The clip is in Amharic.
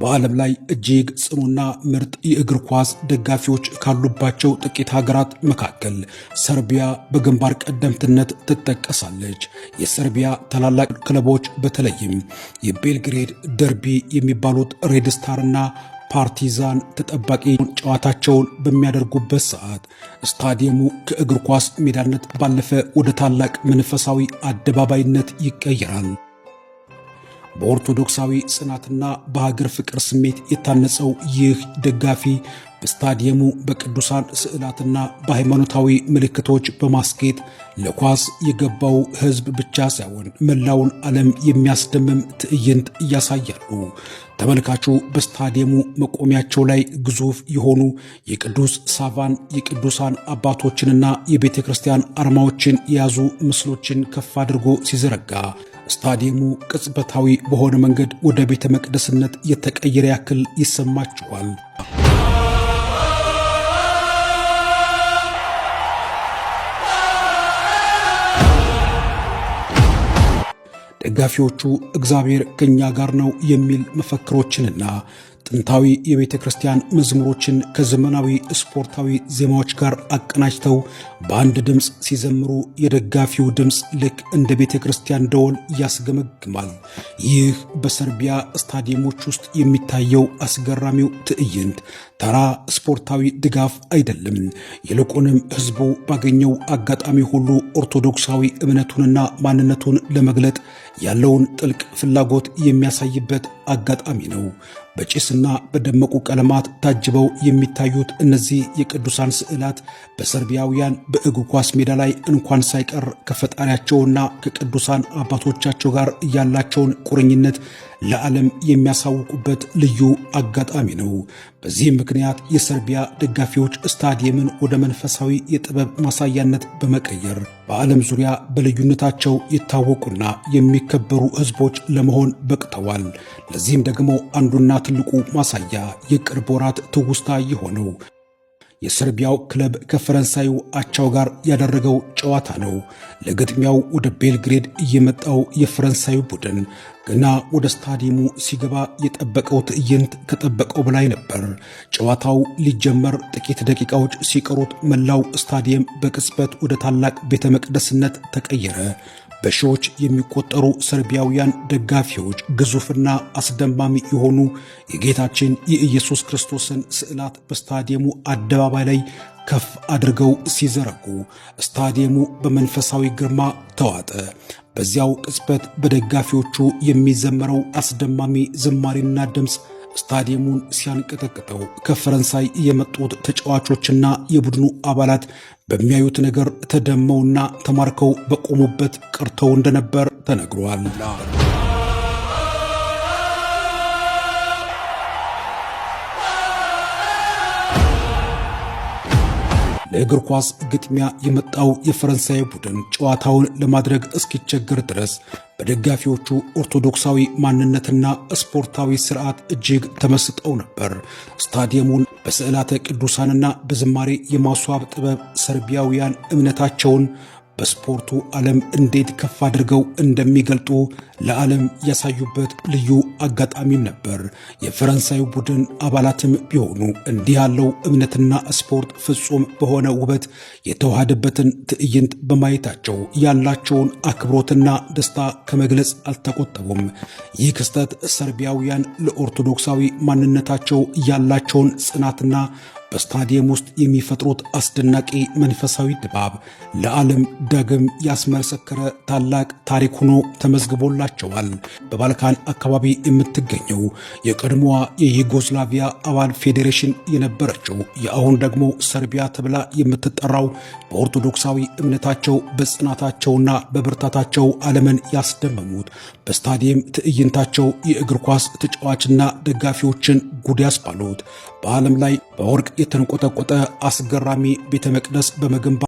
በዓለም ላይ እጅግ ጽኑና ምርጥ የእግር ኳስ ደጋፊዎች ካሉባቸው ጥቂት ሀገራት መካከል ሰርቢያ በግንባር ቀደምትነት ትጠቀሳለች። የሰርቢያ ታላላቅ ክለቦች በተለይም የቤልግሬድ ደርቢ የሚባሉት ሬድ ስታርና ፓርቲዛን ተጠባቂ ጨዋታቸውን በሚያደርጉበት ሰዓት ስታዲየሙ ከእግር ኳስ ሜዳነት ባለፈ ወደ ታላቅ መንፈሳዊ አደባባይነት ይቀየራል። በኦርቶዶክሳዊ ጽናትና በሀገር ፍቅር ስሜት የታነጸው ይህ ደጋፊ በስታዲየሙ በቅዱሳን ስዕላትና በሃይማኖታዊ ምልክቶች በማስጌጥ ለኳስ የገባው ሕዝብ ብቻ ሳይሆን መላውን ዓለም የሚያስደምም ትዕይንት እያሳያሉ። ተመልካቹ በስታዲየሙ መቆሚያቸው ላይ ግዙፍ የሆኑ የቅዱስ ሳቫን የቅዱሳን አባቶችንና የቤተ ክርስቲያን አርማዎችን የያዙ ምስሎችን ከፍ አድርጎ ሲዘረጋ ስታዲየሙ ቅጽበታዊ በሆነ መንገድ ወደ ቤተ መቅደስነት የተቀየረ ያክል ይሰማችኋል። ደጋፊዎቹ እግዚአብሔር ከኛ ጋር ነው የሚል መፈክሮችንና ጥንታዊ የቤተ ክርስቲያን መዝሙሮችን ከዘመናዊ ስፖርታዊ ዜማዎች ጋር አቀናጅተው በአንድ ድምፅ ሲዘምሩ የደጋፊው ድምፅ ልክ እንደ ቤተ ክርስቲያን ደወል ያስገመግማል። ይህ በሰርቢያ ስታዲየሞች ውስጥ የሚታየው አስገራሚው ትዕይንት ተራ ስፖርታዊ ድጋፍ አይደለም። ይልቁንም ሕዝቡ ባገኘው አጋጣሚ ሁሉ ኦርቶዶክሳዊ እምነቱንና ማንነቱን ለመግለጥ ያለውን ጥልቅ ፍላጎት የሚያሳይበት አጋጣሚ ነው። በጭስና በደመቁ ቀለማት ታጅበው የሚታዩት እነዚህ የቅዱሳን ስዕላት በሰርቢያውያን በእግር ኳስ ሜዳ ላይ እንኳን ሳይቀር ከፈጣሪያቸውና ከቅዱሳን አባቶቻቸው ጋር ያላቸውን ቁርኝነት ለዓለም የሚያሳውቁበት ልዩ አጋጣሚ ነው። በዚህም ምክንያት የሰርቢያ ደጋፊዎች ስታዲየምን ወደ መንፈሳዊ የጥበብ ማሳያነት በመቀየር በዓለም ዙሪያ በልዩነታቸው የታወቁና የሚከበሩ ሕዝቦች ለመሆን በቅተዋል። ለዚህም ደግሞ አንዱና ትልቁ ማሳያ የቅርብ ወራት ትውስታ የሆነው የሰርቢያው ክለብ ከፈረንሳዩ አቻው ጋር ያደረገው ጨዋታ ነው። ለግጥሚያው ወደ ቤልግሬድ የመጣው የፈረንሳዩ ቡድን ገና ወደ ስታዲየሙ ሲገባ የጠበቀው ትዕይንት ከጠበቀው በላይ ነበር። ጨዋታው ሊጀመር ጥቂት ደቂቃዎች ሲቀሩት መላው ስታዲየም በቅጽበት ወደ ታላቅ ቤተ መቅደስነት ተቀየረ። በሺዎች የሚቆጠሩ ሰርቢያውያን ደጋፊዎች ግዙፍና አስደማሚ የሆኑ የጌታችን የኢየሱስ ክርስቶስን ስዕላት በስታዲየሙ አደባባይ ላይ ከፍ አድርገው ሲዘረጉ ስታዲየሙ በመንፈሳዊ ግርማ ተዋጠ። በዚያው ቅጽበት በደጋፊዎቹ የሚዘመረው አስደማሚ ዝማሬና ድምፅ ስታዲየሙን ሲያንቀጠቅጠው ከፈረንሳይ የመጡት ተጫዋቾችና የቡድኑ አባላት በሚያዩት ነገር ተደመውና ተማርከው በቆሙበት ቀርተው እንደነበር ተነግሯል። ለእግር ኳስ ግጥሚያ የመጣው የፈረንሳይ ቡድን ጨዋታውን ለማድረግ እስኪቸገር ድረስ በደጋፊዎቹ ኦርቶዶክሳዊ ማንነትና ስፖርታዊ ስርዓት እጅግ ተመስጠው ነበር። ስታዲየሙን በስዕላተ ቅዱሳንና በዝማሬ የማስዋብ ጥበብ ሰርቢያውያን እምነታቸውን በስፖርቱ ዓለም እንዴት ከፍ አድርገው እንደሚገልጡ ለዓለም ያሳዩበት ልዩ አጋጣሚም ነበር። የፈረንሳዩ ቡድን አባላትም ቢሆኑ እንዲህ ያለው እምነትና ስፖርት ፍጹም በሆነ ውበት የተዋሃደበትን ትዕይንት በማየታቸው ያላቸውን አክብሮትና ደስታ ከመግለጽ አልተቆጠቡም። ይህ ክስተት ሰርቢያውያን ለኦርቶዶክሳዊ ማንነታቸው ያላቸውን ጽናትና በስታዲየም ውስጥ የሚፈጥሩት አስደናቂ መንፈሳዊ ድባብ ለዓለም ዳግም ያስመሰከረ ታላቅ ታሪክ ሆኖ ተመዝግቦላቸዋል። በባልካን አካባቢ የምትገኘው የቀድሞዋ የዩጎስላቪያ አባል ፌዴሬሽን የነበረችው የአሁን ደግሞ ሰርቢያ ተብላ የምትጠራው በኦርቶዶክሳዊ እምነታቸው በጽናታቸውና በብርታታቸው ዓለምን ያስደመሙት በስታዲየም ትዕይንታቸው የእግር ኳስ ተጫዋችና ደጋፊዎችን ጉድ ያስባሉት በዓለም ላይ በወርቅ የተንቆጠቆጠ አስገራሚ ቤተ መቅደስ በመገንባት